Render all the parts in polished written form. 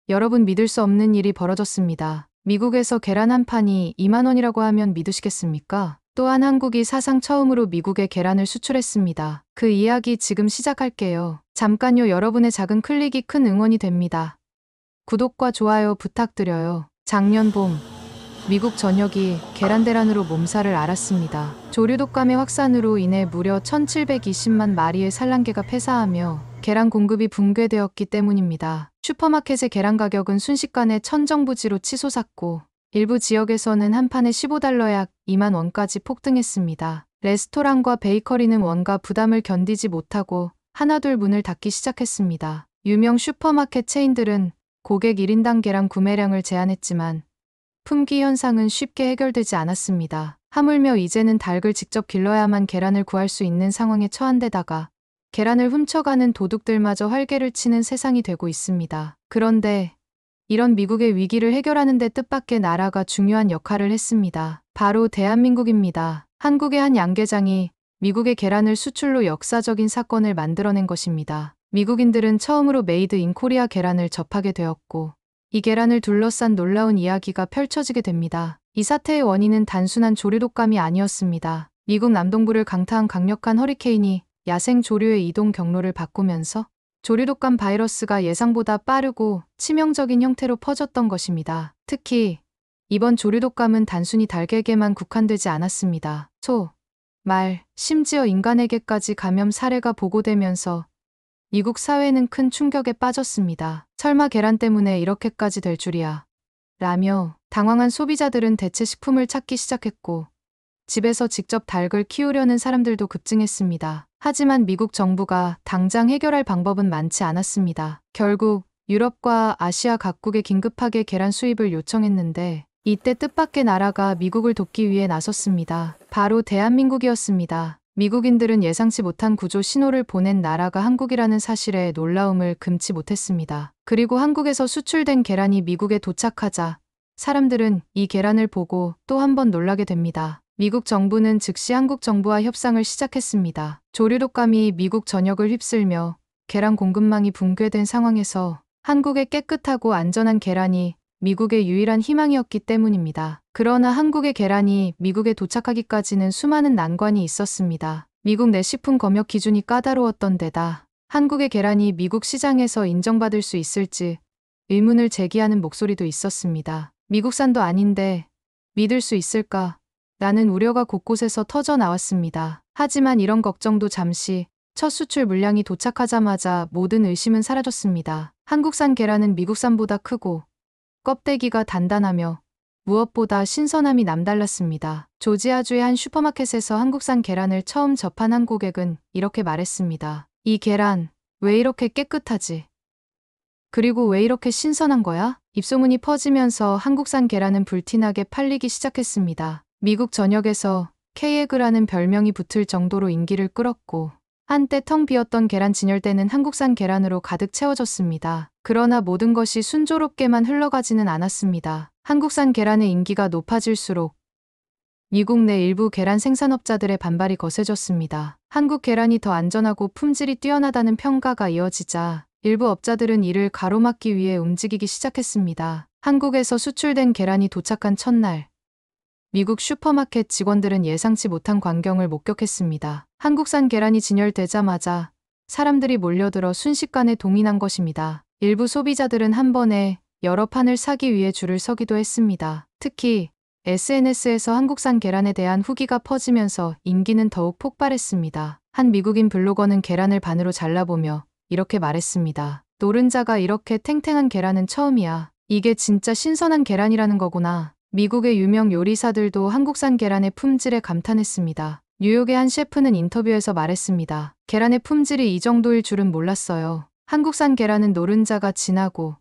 여러분 믿을 수 없는 일이 벌어졌습니다. 미국에서 계란 한 판이 2만 원이라고 하면 믿으시겠습니까? 또한 한국이 사상 처음으로 미국에 계란을 수출했습니다. 그 이야기 지금 시작할게요. 잠깐요. 여러분의 작은 클릭이 큰 응원이 됩니다. 구독과 좋아요 부탁드려요. 작년 봄 미국 전역이 계란 대란으로 몸살을 앓았습니다. 조류 독감의 확산으로 인해 무려 1720만 마리의 산란계가 폐사하며 계란 공급이 붕괴되었기 때문입니다. 슈퍼마켓의 계란 가격은 순식간에 천정부지로 치솟았고 일부 지역에서는 한 판에 15달러 약 2만 원까지 폭등했습니다. 레스토랑과 베이커리는 원가 부담을 견디지 못하고 하나둘 문을 닫기 시작했습니다. 유명 슈퍼마켓 체인들은 고객 1인당 계란 구매량을 제한했지만 품귀 현상은 쉽게 해결되지 않았습니다. 하물며 이제는 닭을 직접 길러야만 계란을 구할 수 있는 상황에 처한 데다가 계란을 훔쳐가는 도둑들마저 활개를 치는 세상이 되고 있습니다. 그런데 이런 미국의 위기를 해결하는 데 뜻밖의 나라가 중요한 역할을 했습니다. 바로 대한민국입니다. 한국의 한 양계장이 미국의 계란을 수출로 역사적인 사건을 만들어낸 것입니다. 미국인들은 처음으로 메이드 인 코리아 계란을 접하게 되었고 이 계란을 둘러싼 놀라운 이야기가 펼쳐지게 됩니다. 이 사태의 원인은 단순한 조류 독감이 아니었습니다. 미국 남동부를 강타한 강력한 허리케인이 야생 조류의 이동 경로를 바꾸면서 조류 독감 바이러스가 예상보다 빠르고 치명적인 형태로 퍼졌던 것입니다. 특히 이번 조류 독감은 단순히 닭에게만 국한되지 않았습니다. 소, 말, 심지어 인간에게까지 감염 사례가 보고되면서 미국 사회는 큰 충격에 빠졌습니다. 설마 계란 때문에 이렇게까지 될 줄이야. 라며 당황한 소비자들은 대체 식품을 찾기 시작했고 집에서 직접 닭을 키우려는 사람들도 급증했습니다. 하지만 미국 정부가 당장 해결할 방법은 많지 않았습니다. 결국 유럽과 아시아 각국에 긴급하게 계란 수입을 요청했는데 이때 뜻밖의 나라가 미국을 돕기 위해 나섰습니다. 바로 대한민국이었습니다. 미국인들은 예상치 못한 구조 신호를 보낸 나라가 한국이라는 사실에 놀라움을 금치 못했습니다. 그리고 한국에서 수출된 계란이 미국에 도착하자 사람들은 이 계란을 보고 또 한 번 놀라게 됩니다. 미국 정부는 즉시 한국 정부와 협상을 시작했습니다. 조류 독감이 미국 전역을 휩쓸며 계란 공급망이 붕괴된 상황에서 한국의 깨끗하고 안전한 계란이 미국의 유일한 희망이었기 때문입니다. 그러나 한국의 계란이 미국에 도착하기까지는 수많은 난관이 있었습니다. 미국 내 식품 검역 기준이 까다로웠던 데다 한국의 계란이 미국 시장에서 인정받을 수 있을지 의문을 제기하는 목소리도 있었습니다. 미국산도 아닌데 믿을 수 있을까? 라는 우려가 곳곳에서 터져 나왔습니다. 하지만 이런 걱정도 잠시 첫 수출 물량이 도착하자마자 모든 의심은 사라졌습니다. 한국산 계란은 미국산보다 크고 껍데기가 단단하며 무엇보다 신선함이 남달랐습니다. 조지아주의 한 슈퍼마켓에서 한국산 계란을 처음 접한 한 고객은 이렇게 말했습니다. 이 계란 왜 이렇게 깨끗하지? 그리고 왜 이렇게 신선한 거야? 입소문이 퍼지면서 한국산 계란은 불티나게 팔리기 시작했습니다. 미국 전역에서 K에그라는 별명이 붙을 정도로 인기를 끌었고 한때 텅 비었던 계란 진열대는 한국산 계란으로 가득 채워졌습니다. 그러나 모든 것이 순조롭게만 흘러가지는 않았습니다. 한국산 계란의 인기가 높아질수록 미국 내 일부 계란 생산업자들의 반발이 거세졌습니다. 한국 계란이 더 안전하고 품질이 뛰어나다는 평가가 이어지자 일부 업자들은 이를 가로막기 위해 움직이기 시작했습니다. 한국에서 수출된 계란이 도착한 첫날 미국 슈퍼마켓 직원들은 예상치 못한 광경을 목격했습니다. 한국산 계란이 진열되자마자 사람들이 몰려들어 순식간에 동인한 것입니다. 일부 소비자들은 한 번에 여러 판을 사기 위해 줄을 서기도 했습니다. 특히 SNS에서 한국산 계란에 대한 후기가 퍼지면서 인기는 더욱 폭발했습니다. 한 미국인 블로거는 계란을 반으로 잘라보며 이렇게 말했습니다. 노른자가 이렇게 탱탱한 계란은 처음이야. 이게 진짜 신선한 계란이라는 거구나. 미국의 유명 요리사들도 한국산 계란의 품질에 감탄했습니다. 뉴욕의 한 셰프는 인터뷰에서 말했습니다. 계란의 품질이 이 정도일 줄은 몰랐어요. 한국산 계란은 노른자가 진하고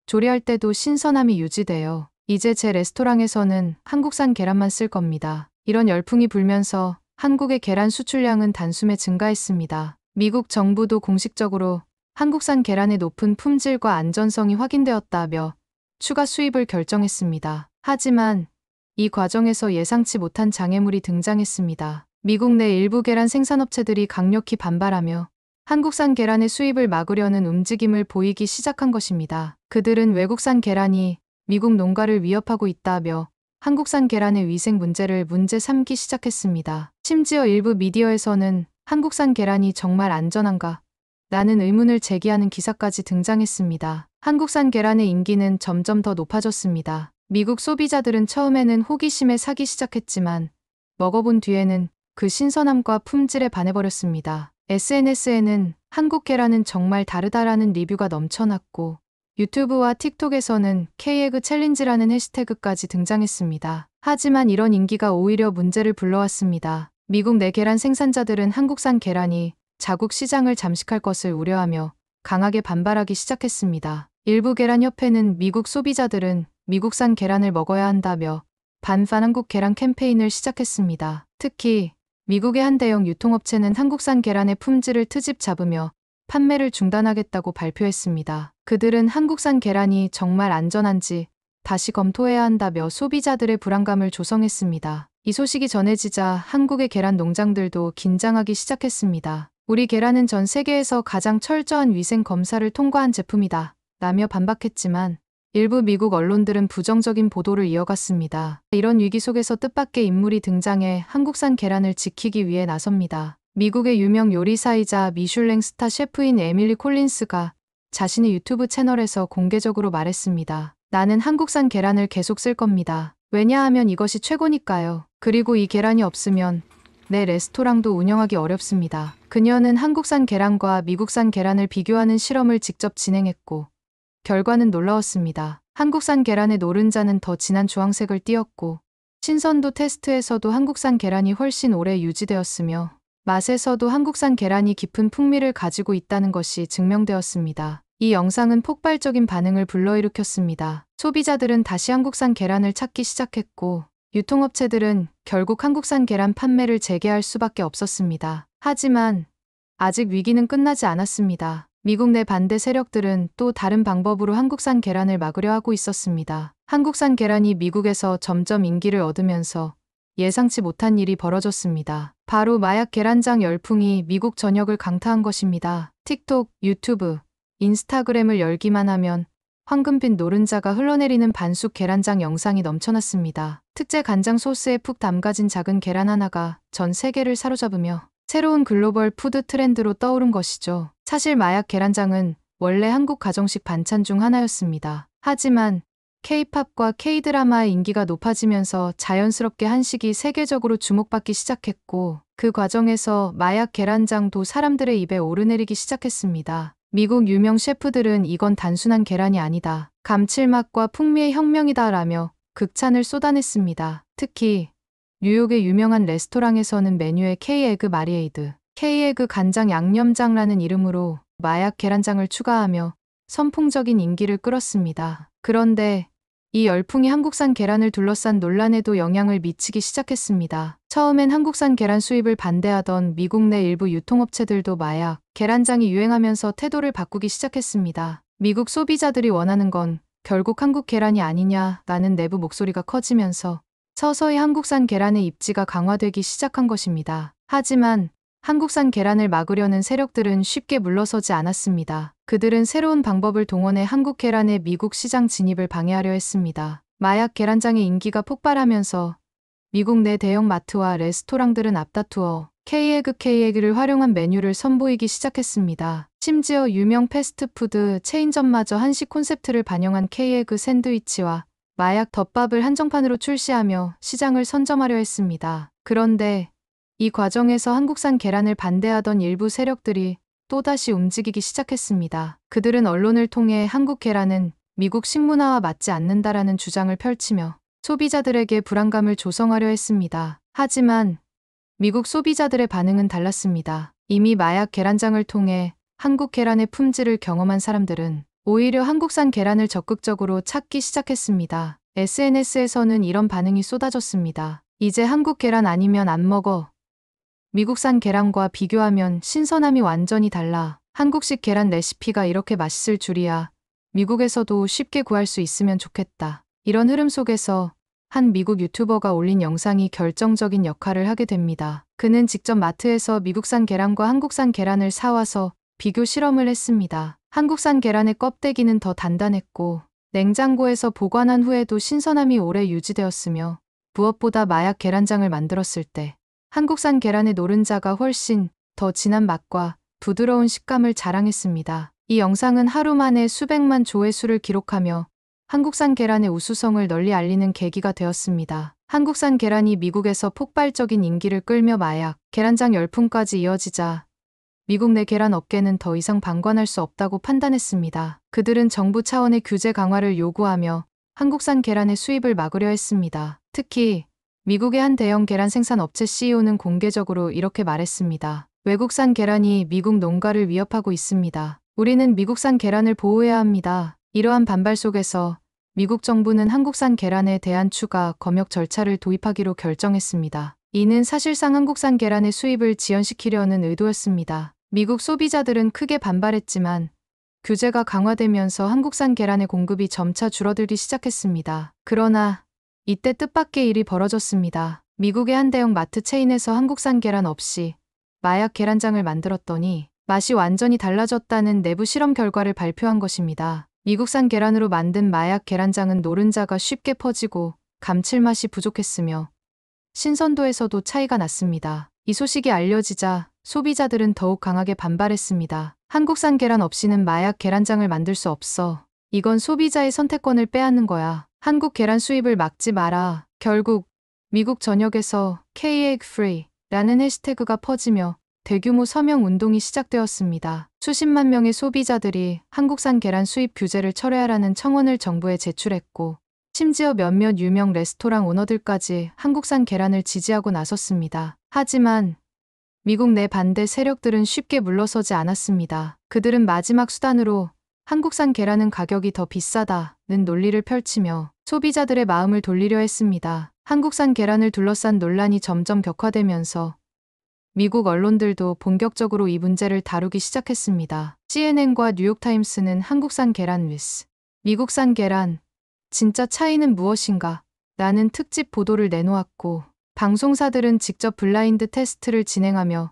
조리할 때도 신선함이 유지돼요. 이제 제 레스토랑에서는 한국산 계란만 쓸 겁니다. 이런 열풍이 불면서 한국의 계란 수출량은 단숨에 증가했습니다. 미국 정부도 공식적으로 한국산 계란의 높은 품질과 안전성이 확인되었다며 추가 수입을 결정했습니다. 하지만 이 과정에서 예상치 못한 장애물이 등장했습니다. 미국 내 일부 계란 생산업체들이 강력히 반발하며 한국산 계란의 수입을 막으려는 움직임을 보이기 시작한 것입니다. 그들은 외국산 계란이 미국 농가를 위협하고 있다며 한국산 계란의 위생 문제를 문제 삼기 시작했습니다. 심지어 일부 미디어에서는 한국산 계란이 정말 안전한가? 라는 의문을 제기하는 기사까지 등장했습니다. 한국산 계란의 인기는 점점 더 높아졌습니다. 미국 소비자들은 처음에는 호기심에 사기 시작했지만 먹어본 뒤에는 그 신선함과 품질에 반해버렸습니다. SNS에는 한국 계란은 정말 다르다라는 리뷰가 넘쳐났고 유튜브와 틱톡에서는 K에그 챌린지라는 해시태그까지 등장했습니다. 하지만 이런 인기가 오히려 문제를 불러왔습니다. 미국 내 계란 생산자들은 한국산 계란이 자국 시장을 잠식할 것을 우려하며 강하게 반발하기 시작했습니다. 일부 계란협회는 미국 소비자들은 미국산 계란을 먹어야 한다며 반판 한국 계란 캠페인을 시작했습니다. 특히 미국의 한 대형 유통업체는 한국산 계란의 품질을 트집 잡으며 판매를 중단하겠다고 발표했습니다. 그들은 한국산 계란이 정말 안전한지 다시 검토해야 한다며 소비자들의 불안감을 조성했습니다. 이 소식이 전해지자 한국의 계란 농장들도 긴장하기 시작했습니다. 우리 계란은 전 세계에서 가장 철저한 위생 검사를 통과한 제품이다 라며 반박했지만 일부 미국 언론들은 부정적인 보도를 이어갔습니다. 이런 위기 속에서 뜻밖의 인물이 등장해 한국산 계란을 지키기 위해 나섭니다. 미국의 유명 요리사이자 미슐랭 스타 셰프인 에밀리 콜린스가 자신의 유튜브 채널에서 공개적으로 말했습니다. 나는 한국산 계란을 계속 쓸 겁니다. 왜냐하면 이것이 최고니까요. 그리고 이 계란이 없으면 내 레스토랑도 운영하기 어렵습니다. 그녀는 한국산 계란과 미국산 계란을 비교하는 실험을 직접 진행했고 결과는 놀라웠습니다. 한국산 계란의 노른자는 더 진한 주황색을 띠었고 신선도 테스트에서도 한국산 계란이 훨씬 오래 유지되었으며 맛에서도 한국산 계란이 깊은 풍미를 가지고 있다는 것이 증명되었습니다. 이 영상은 폭발적인 반응을 불러일으켰습니다. 소비자들은 다시 한국산 계란을 찾기 시작했고 유통업체들은 결국 한국산 계란 판매를 재개할 수밖에 없었습니다. 하지만 아직 위기는 끝나지 않았습니다. 미국 내 반대 세력들은 또 다른 방법으로 한국산 계란을 막으려 하고 있었습니다. 한국산 계란이 미국에서 점점 인기를 얻으면서 예상치 못한 일이 벌어졌습니다. 바로 마약 계란장 열풍이 미국 전역을 강타한 것입니다. 틱톡, 유튜브, 인스타그램을 열기만 하면 황금빛 노른자가 흘러내리는 반숙 계란장 영상이 넘쳐났습니다. 특제 간장 소스에 푹 담가진 작은 계란 하나가 전 세계를 사로잡으며 새로운 글로벌 푸드 트렌드로 떠오른 것이죠. 사실 마약 계란장은 원래 한국 가정식 반찬 중 하나였습니다. 하지만 K-팝과 K-드라마의 인기가 높아지면서 자연스럽게 한식이 세계적으로 주목받기 시작했고 그 과정에서 마약 계란장도 사람들의 입에 오르내리기 시작했습니다. 미국 유명 셰프들은 이건 단순한 계란이 아니다. 감칠맛과 풍미의 혁명이다 라며 극찬을 쏟아냈습니다. 특히 뉴욕의 유명한 레스토랑에서는 메뉴에 K-에그 마리에이드, K-에그 간장 양념장라는 이름으로 마약 계란장을 추가하며 선풍적인 인기를 끌었습니다. 그런데 이 열풍이 한국산 계란을 둘러싼 논란에도 영향을 미치기 시작했습니다. 처음엔 한국산 계란 수입을 반대하던 미국 내 일부 유통업체들도 마약 계란장이 유행하면서 태도를 바꾸기 시작했습니다. 미국 소비자들이 원하는 건 결국 한국 계란이 아니냐라는 내부 목소리가 커지면서 서서히 한국산 계란의 입지가 강화되기 시작한 것입니다. 하지만 한국산 계란을 막으려는 세력들은 쉽게 물러서지 않았습니다. 그들은 새로운 방법을 동원해 한국 계란의 미국 시장 진입을 방해하려 했습니다. 마약 계란장의 인기가 폭발하면서 미국 내 대형 마트와 레스토랑들은 앞다투어 K-에그를 활용한 메뉴를 선보이기 시작했습니다. 심지어 유명 패스트푸드 체인점마저 한식 콘셉트를 반영한 K-에그 샌드위치와 마약 덮밥을 한정판으로 출시하며 시장을 선점하려 했습니다. 그런데 이 과정에서 한국산 계란을 반대하던 일부 세력들이 또다시 움직이기 시작했습니다. 그들은 언론을 통해 한국 계란은 미국 식문화와 맞지 않는다라는 주장을 펼치며 소비자들에게 불안감을 조성하려 했습니다. 하지만 미국 소비자들의 반응은 달랐습니다. 이미 마약 계란장을 통해 한국 계란의 품질을 경험한 사람들은 오히려 한국산 계란을 적극적으로 찾기 시작했습니다. SNS에서는 이런 반응이 쏟아졌습니다. 이제 한국 계란 아니면 안 먹어. 미국산 계란과 비교하면 신선함이 완전히 달라. 한국식 계란 레시피가 이렇게 맛있을 줄이야. 미국에서도 쉽게 구할 수 있으면 좋겠다. 이런 흐름 속에서 한 미국 유튜버가 올린 영상이 결정적인 역할을 하게 됩니다. 그는 직접 마트에서 미국산 계란과 한국산 계란을 사와서 비교 실험을 했습니다. 한국산 계란의 껍데기는 더 단단했고 냉장고에서 보관한 후에도 신선함이 오래 유지되었으며 무엇보다 마약 계란장을 만들었을 때 한국산 계란의 노른자가 훨씬 더 진한 맛과 부드러운 식감을 자랑했습니다. 이 영상은 하루 만에 수백만 조회수를 기록하며 한국산 계란의 우수성을 널리 알리는 계기가 되었습니다. 한국산 계란이 미국에서 폭발적인 인기를 끌며 마약 계란장 열풍까지 이어지자 미국 내 계란 업계는 더 이상 방관할 수 없다고 판단했습니다. 그들은 정부 차원의 규제 강화를 요구하며 한국산 계란의 수입을 막으려 했습니다. 특히 미국의 한 대형 계란 생산 업체 CEO는 공개적으로 이렇게 말했습니다. 외국산 계란이 미국 농가를 위협하고 있습니다. 우리는 미국산 계란을 보호해야 합니다. 이러한 반발 속에서 미국 정부는 한국산 계란에 대한 추가 검역 절차를 도입하기로 결정했습니다. 이는 사실상 한국산 계란의 수입을 지연시키려는 의도였습니다. 미국 소비자들은 크게 반발했지만 규제가 강화되면서 한국산 계란의 공급이 점차 줄어들기 시작했습니다. 그러나 이때 뜻밖의 일이 벌어졌습니다. 미국의 한 대형 마트 체인에서 한국산 계란 없이 마약 계란장을 만들었더니 맛이 완전히 달라졌다는 내부 실험 결과를 발표한 것입니다. 미국산 계란으로 만든 마약 계란장은 노른자가 쉽게 퍼지고 감칠맛이 부족했으며 신선도에서도 차이가 났습니다. 이 소식이 알려지자 소비자들은 더욱 강하게 반발했습니다. 한국산 계란 없이는 마약 계란장을 만들 수 없어. 이건 소비자의 선택권을 빼앗는 거야. 한국 계란 수입을 막지 마라. 결국 미국 전역에서 K-Egg Free라는 해시태그가 퍼지며 대규모 서명 운동이 시작되었습니다. 수십만 명의 소비자들이 한국산 계란 수입 규제를 철회하라는 청원을 정부에 제출했고 심지어 몇몇 유명 레스토랑 오너들까지 한국산 계란을 지지하고 나섰습니다. 하지만 미국 내 반대 세력들은 쉽게 물러서지 않았습니다. 그들은 마지막 수단으로 한국산 계란은 가격이 더 비싸다는 논리를 펼치며 소비자들의 마음을 돌리려 했습니다. 한국산 계란을 둘러싼 논란이 점점 격화되면서 미국 언론들도 본격적으로 이 문제를 다루기 시작했습니다. CNN과 뉴욕타임스는 한국산 계란 vs 미국산 계란, 진짜 차이는 무엇인가? 라는 특집 보도를 내놓았고 방송사들은 직접 블라인드 테스트를 진행하며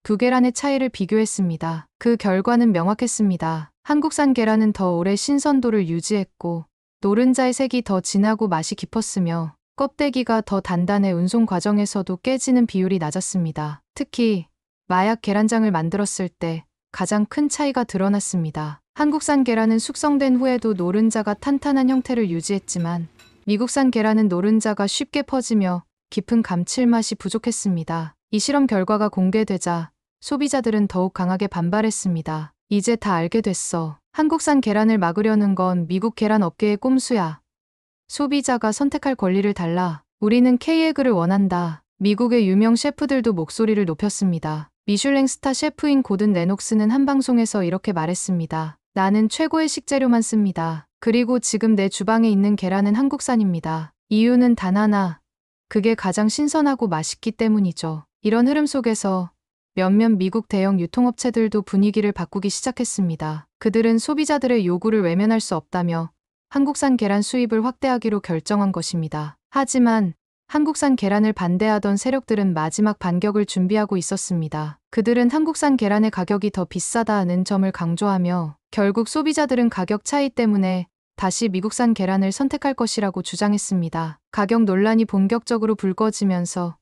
두 계란의 차이를 비교했습니다. 그 결과는 명확했습니다. 한국산 계란은 더 오래 신선도를 유지했고 노른자의 색이 더 진하고 맛이 깊었으며 껍데기가 더 단단해 운송 과정에서도 깨지는 비율이 낮았습니다. 특히 마약 계란장을 만들었을 때 가장 큰 차이가 드러났습니다. 한국산 계란은 숙성된 후에도 노른자가 탄탄한 형태를 유지했지만 미국산 계란은 노른자가 쉽게 퍼지며 깊은 감칠맛이 부족했습니다. 이 실험 결과가 공개되자 소비자들은 더욱 강하게 반발했습니다. 이제 다 알게 됐어. 한국산 계란을 막으려는 건 미국 계란 업계의 꼼수야. 소비자가 선택할 권리를 달라. 우리는 K-에그를 원한다. 미국의 유명 셰프들도 목소리를 높였습니다. 미슐랭 스타 셰프인 고든 레녹스는 한 방송에서 이렇게 말했습니다. 나는 최고의 식재료만 씁니다. 그리고 지금 내 주방에 있는 계란은 한국산입니다. 이유는 단 하나. 그게 가장 신선하고 맛있기 때문이죠. 이런 흐름 속에서 몇몇 미국 대형 유통업체들도 분위기를 바꾸기 시작했습니다. 그들은 소비자들의 요구를 외면할 수 없다며 한국산 계란 수입을 확대하기로 결정한 것입니다. 하지만 한국산 계란을 반대하던 세력들은 마지막 반격을 준비하고 있었습니다. 그들은 한국산 계란의 가격이 더 비싸다는 점을 강조하며 결국 소비자들은 가격 차이 때문에 다시 미국산 계란을 선택할 것이라고 주장했습니다. 가격 논란이 본격적으로 불거지면서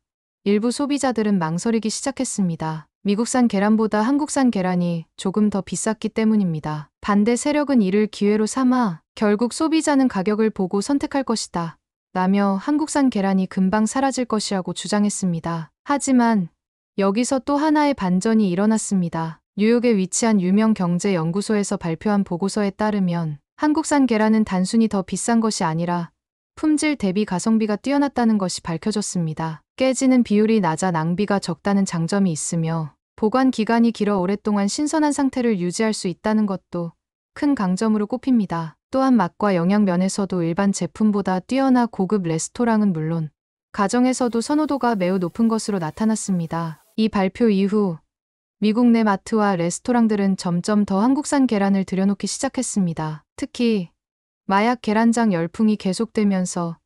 일부 소비자들은 망설이기 시작했습니다. 미국산 계란보다 한국산 계란이 조금 더 비쌌기 때문입니다. 반대 세력은 이를 기회로 삼아 결국 소비자는 가격을 보고 선택할 것이다 라며 한국산 계란이 금방 사라질 것이라고 주장했습니다. 하지만 여기서 또 하나의 반전이 일어났습니다. 뉴욕에 위치한 유명 경제 연구소에서 발표한 보고서에 따르면 한국산 계란은 단순히 더 비싼 것이 아니라 품질 대비 가성비가 뛰어났다는 것이 밝혀졌습니다. 깨지는 비율이 낮아 낭비가 적다는 장점이 있으며 보관 기간이 길어 오랫동안 신선한 상태를 유지할 수 있다는 것도 큰 강점으로 꼽힙니다. 또한 맛과 영양 면에서도 일반 제품보다 뛰어나 고급 레스토랑은 물론 가정에서도 선호도가 매우 높은 것으로 나타났습니다. 이 발표 이후 미국 내 마트와 레스토랑들은 점점 더 한국산 계란을 들여놓기 시작했습니다. 특히 마약 계란장 열풍이 계속되면서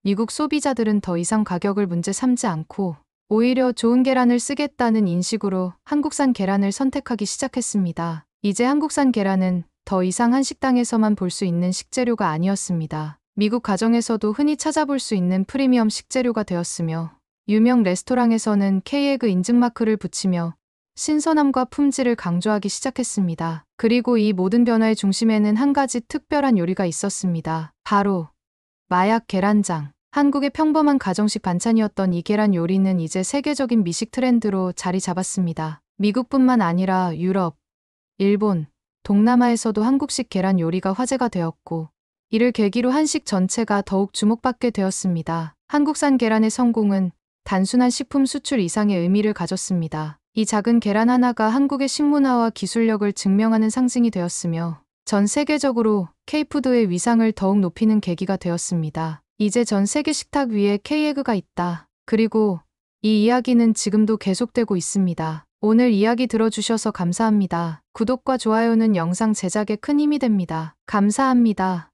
미국 소비자들은 더 이상 가격을 문제 삼지 않고 오히려 좋은 계란을 쓰겠다는 인식으로 한국산 계란을 선택하기 시작했습니다. 이제 한국산 계란은 더 이상 한식당에서만 볼 수 있는 식재료가 아니었습니다. 미국 가정에서도 흔히 찾아볼 수 있는 프리미엄 식재료가 되었으며, 유명 레스토랑에서는 K에그 인증마크를 붙이며 신선함과 품질을 강조하기 시작했습니다. 그리고 이 모든 변화의 중심에는 한 가지 특별한 요리가 있었습니다. 바로 마약 계란장. 한국의 평범한 가정식 반찬이었던 이 계란 요리는 이제 세계적인 미식 트렌드로 자리 잡았습니다. 미국뿐만 아니라 유럽, 일본, 동남아에서도 한국식 계란 요리가 화제가 되었고, 이를 계기로 한식 전체가 더욱 주목받게 되었습니다. 한국산 계란의 성공은 단순한 식품 수출 이상의 의미를 가졌습니다. 이 작은 계란 하나가 한국의 식문화와 기술력을 증명하는 상징이 되었으며, 전 세계적으로 K푸드의 위상을 더욱 높이는 계기가 되었습니다. 이제 전 세계 식탁 위에 K에그가 있다. 그리고 이 이야기는 지금도 계속되고 있습니다. 오늘 이야기 들어주셔서 감사합니다. 구독과 좋아요는 영상 제작에 큰 힘이 됩니다. 감사합니다.